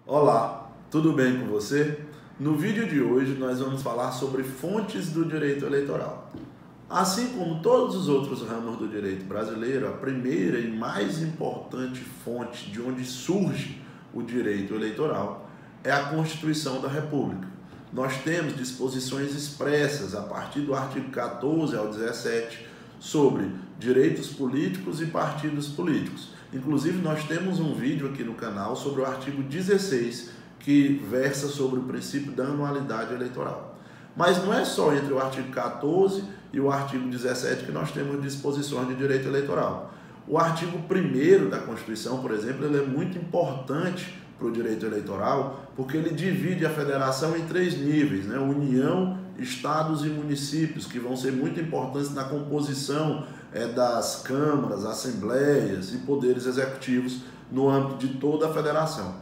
Olá, tudo bem com você? No vídeo de hoje nós vamos falar sobre fontes do direito eleitoral. Assim como todos os outros ramos do direito brasileiro, a primeira e mais importante fonte de onde surge o direito eleitoral é a Constituição da República. Nós temos disposições expressas a partir do artigo 14 ao 17 sobre direitos políticos e partidos políticos. Inclusive, nós temos um vídeo aqui no canal sobre o artigo 16, que versa sobre o princípio da anualidade eleitoral. Mas não é só entre o artigo 14 e o artigo 17 que nós temos disposições de direito eleitoral. O artigo 1º da Constituição, por exemplo, ele é muito importante para o direito eleitoral, porque ele divide a federação em 3 níveis, né? União, estados e municípios, que vão ser muito importantes na composição das câmaras, assembleias e poderes executivos no âmbito de toda a federação.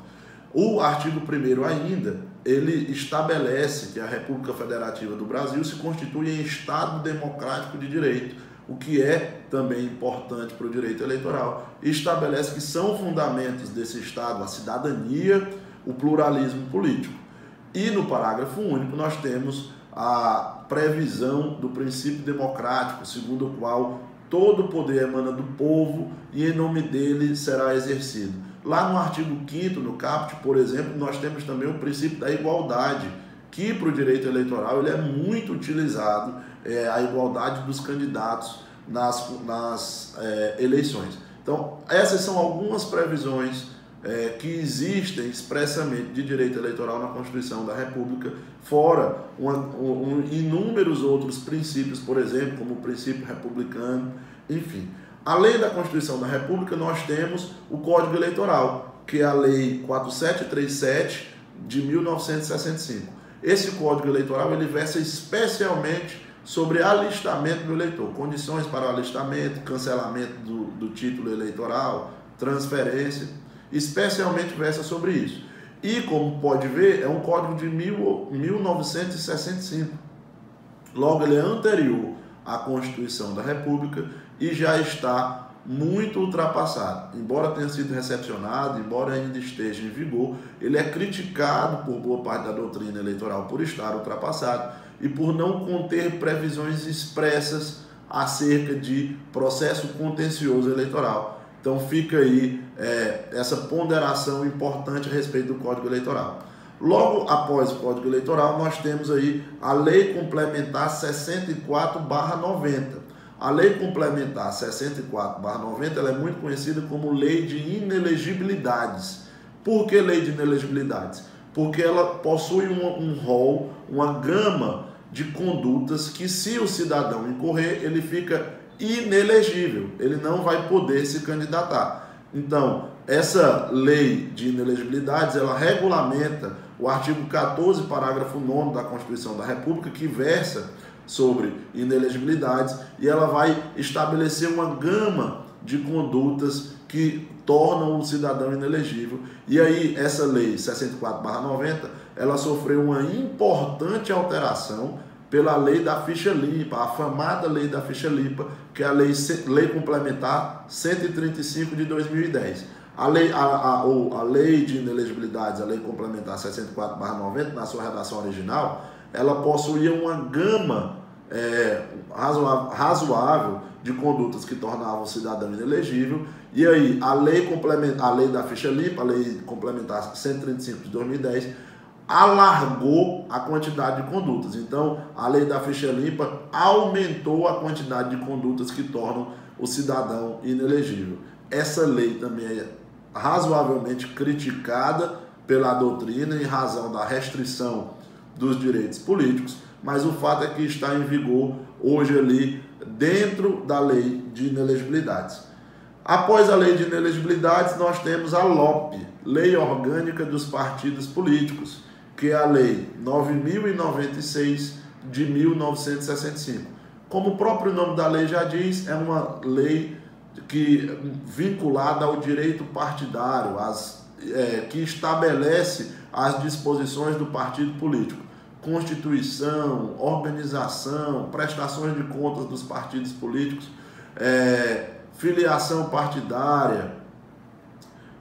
O artigo 1º ainda, ele estabelece que a República Federativa do Brasil se constitui em Estado democrático de direito, o que é também importante para o direito eleitoral, e estabelece que são fundamentos desse Estado a cidadania, o pluralismo político. E no parágrafo único nós temos a previsão do princípio democrático, segundo o qual todo o poder emana do povo e em nome dele será exercido. Lá no artigo 5º, no caput, por exemplo, nós temos também o princípio da igualdade, que para o direito eleitoral ele é muito utilizado, a igualdade dos candidatos nas eleições. Então, essas são algumas previsões que existem expressamente de direito eleitoral na Constituição da República, fora inúmeros outros princípios, por exemplo, como o princípio republicano, enfim. Além da Constituição da República, nós temos o Código Eleitoral, que é a Lei 4737 de 1965. Esse Código Eleitoral ele versa especialmente sobre alistamento do eleitor, condições para o alistamento, cancelamento do título eleitoral, transferência, especialmente versa sobre isso. E, como pode ver, é um código de 1965. Logo, ele é anterior à Constituição da República e já está muito ultrapassado. Embora tenha sido recepcionado, embora ainda esteja em vigor, ele é criticado por boa parte da doutrina eleitoral por estar ultrapassado e por não conter previsões expressas acerca de processo contencioso eleitoral. Então fica aí essa ponderação importante a respeito do Código Eleitoral. Logo após o Código Eleitoral, nós temos aí a Lei Complementar 64/90. A Lei Complementar 64/90 ela é muito conhecida como Lei de Inelegibilidades. Por que Lei de Inelegibilidades? Porque ela possui um rol, uma gama de condutas que, se o cidadão incorrer, ele fica inelegível, ele não vai poder se candidatar. Então, essa lei de inelegibilidades, ela regulamenta o artigo 14, parágrafo 9º da Constituição da República, que versa sobre inelegibilidades, e ela vai estabelecer uma gama de condutas que tornam o cidadão inelegível. E aí, essa lei 64/90, ela sofreu uma importante alteração pela lei da ficha limpa, a afamada lei da ficha limpa, que é a lei complementar 135 de 2010. A lei de inelegibilidades, a lei complementar 64/90, na sua redação original, ela possuía uma gama razoável de condutas que tornavam o cidadão inelegível, e aí a lei da ficha limpa, a lei complementar 135 de 2010, alargou a quantidade de condutas. Então, a lei da ficha limpa aumentou a quantidade de condutas que tornam o cidadão inelegível. Essa lei também é razoavelmente criticada pela doutrina em razão da restrição dos direitos políticos, mas o fato é que está em vigor hoje ali dentro da lei de inelegibilidades. Após a lei de inelegibilidades, nós temos a LOP, Lei Orgânica dos Partidos Políticos, que é a Lei 9.096 de 1965. Como o próprio nome da lei já diz, é uma lei vinculada ao direito partidário, que estabelece as disposições do partido político. Constituição, organização, prestações de contas dos partidos políticos, filiação partidária,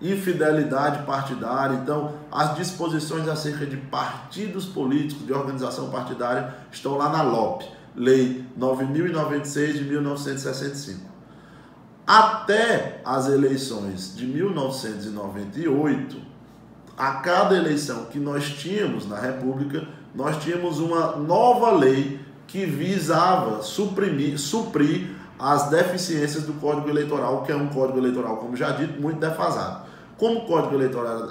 infidelidade partidária. Então, as disposições acerca de partidos políticos, de organização partidária, estão lá na LOP, Lei 9.096 de 1965. Até as eleições de 1998, a cada eleição que nós tínhamos na República, nós tínhamos uma nova lei que visava suprir as deficiências do Código Eleitoral, que é um Código Eleitoral, como já dito, muito defasado. Como o Código Eleitoral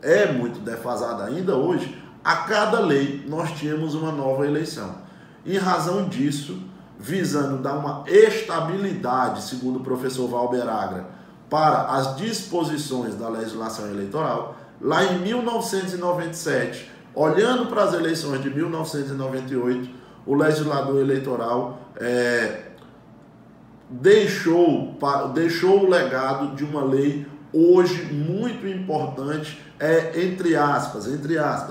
é muito defasado ainda hoje, a cada lei nós tínhamos uma nova eleição. Em razão disso, visando dar uma estabilidade, segundo o professor Valber Agra, para as disposições da legislação eleitoral, lá em 1997, olhando para as eleições de 1998, o legislador eleitoral deixou o legado de uma lei hoje muito importante, entre aspas,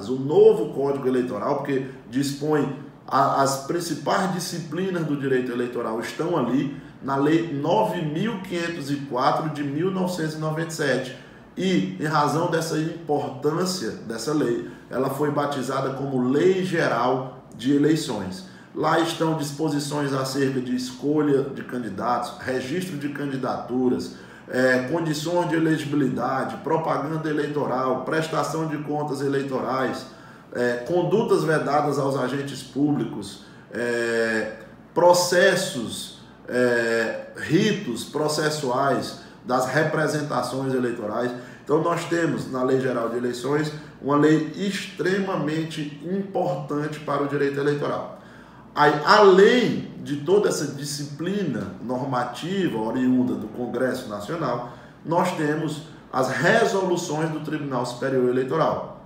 o novo Código Eleitoral, porque dispõe as principais disciplinas do direito eleitoral estão ali na Lei 9.504 de 1997. E, em razão dessa importância dessa lei, ela foi batizada como Lei Geral de Eleições. Lá estão disposições acerca de escolha de candidatos, registro de candidaturas, condições de elegibilidade, propaganda eleitoral, prestação de contas eleitorais, condutas vedadas aos agentes públicos, processos, ritos processuais das representações eleitorais. Então nós temos na Lei Geral de Eleições uma lei extremamente importante para o direito eleitoral. Aí, além de toda essa disciplina normativa oriunda do Congresso Nacional, nós temos as resoluções do Tribunal Superior Eleitoral.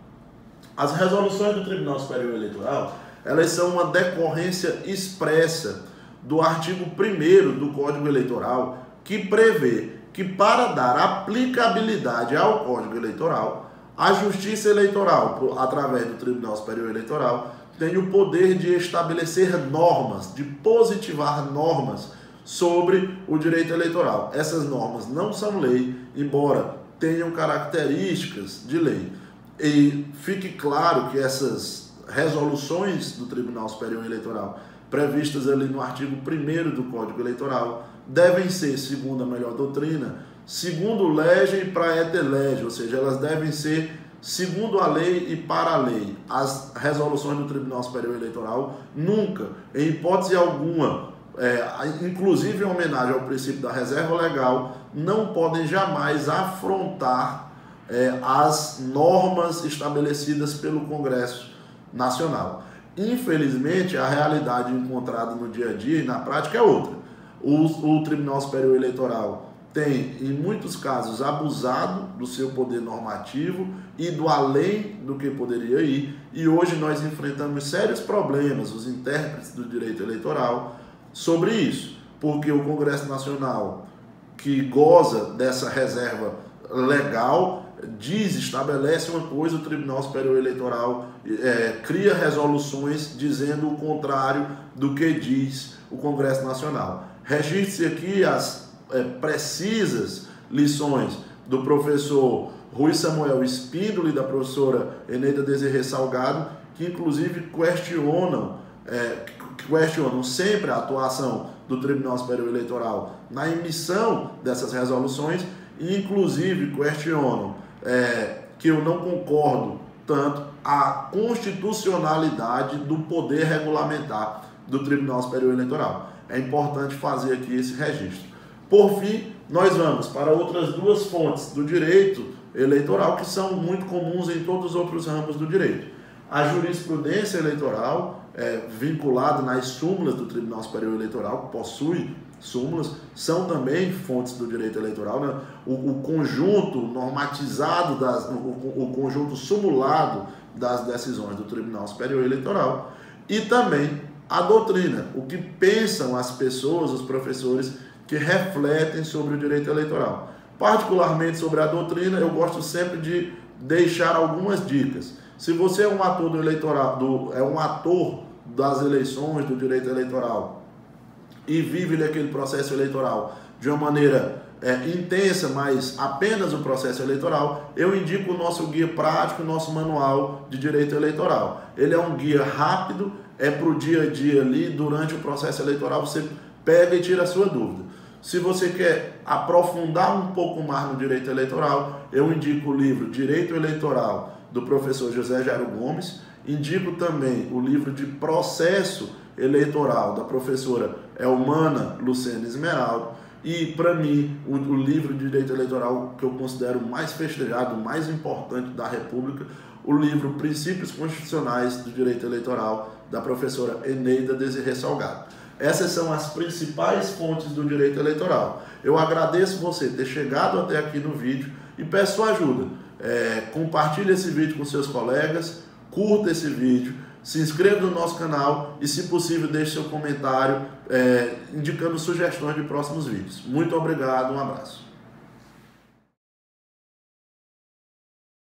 As resoluções do Tribunal Superior Eleitoral, elas são uma decorrência expressa do artigo 1º do Código Eleitoral, que prevê que, para dar aplicabilidade ao Código Eleitoral, a Justiça Eleitoral, através do Tribunal Superior Eleitoral, tem o poder de estabelecer normas, de positivar normas sobre o direito eleitoral. Essas normas não são lei, embora tenham características de lei. E fique claro que essas resoluções do Tribunal Superior Eleitoral, previstas ali no artigo 1º do Código Eleitoral, devem ser, segundo a melhor doutrina, segundo lege e praete lege, ou seja, elas devem ser segundo a lei e para a lei. As resoluções do Tribunal Superior Eleitoral nunca, em hipótese alguma, inclusive em homenagem ao princípio da reserva legal, não podem jamais afrontar as normas estabelecidas pelo Congresso Nacional. Infelizmente, a realidade encontrada no dia a dia e na prática é outra. O Tribunal Superior Eleitoral tem, em muitos casos, abusado do seu poder normativo e do além do que poderia ir, e hoje nós enfrentamos sérios problemas, os intérpretes do direito eleitoral, sobre isso, porque o Congresso Nacional, que goza dessa reserva legal, estabelece uma coisa, o Tribunal Superior Eleitoral cria resoluções dizendo o contrário do que diz o Congresso Nacional. Registre-se aqui as precisas lições do professor Rui Samuel Espíndola e da professora Eneida Desirê Salgado, que inclusive questionam sempre a atuação do Tribunal Superior Eleitoral na emissão dessas resoluções, e inclusive questionam que eu não concordo tanto a constitucionalidade do poder regulamentar do Tribunal Superior Eleitoral. É importante fazer aqui esse registro. Por fim, nós vamos para outras duas fontes do direito eleitoral que são muito comuns em todos os outros ramos do direito. A jurisprudência eleitoral, vinculada nas súmulas do Tribunal Superior Eleitoral, que possui súmulas, são também fontes do direito eleitoral, né? O conjunto normatizado, o conjunto sumulado das decisões do Tribunal Superior Eleitoral, e também a doutrina, o que pensam as pessoas, os professores que refletem sobre o direito eleitoral. Particularmente sobre a doutrina, eu gosto sempre de deixar algumas dicas. Se você é um ator do eleitoral, é um ator das eleições, do direito eleitoral, e vive aquele processo eleitoral de uma maneira intensa, mas apenas o processo eleitoral, eu indico o nosso guia prático, o nosso manual de direito eleitoral. Ele é um guia rápido, é para o dia a dia ali, durante o processo eleitoral, você pega e tira a sua dúvida. Se você quer aprofundar um pouco mais no direito eleitoral, eu indico o livro Direito Eleitoral, do professor José Jairo Gomes. Indico também o livro de Processo Eleitoral, da professora Elmana Lucena Esmeraldo. E, para mim, o livro de Direito Eleitoral que eu considero mais festejado, mais importante da República, o livro Princípios Constitucionais do Direito Eleitoral, da professora Eneida Desirê Salgado. Essas são as principais fontes do direito eleitoral. Eu agradeço você ter chegado até aqui no vídeo e peço sua ajuda. Compartilhe esse vídeo com seus colegas, curta esse vídeo, se inscreva no nosso canal e, se possível, deixe seu comentário indicando sugestões de próximos vídeos. Muito obrigado, um abraço.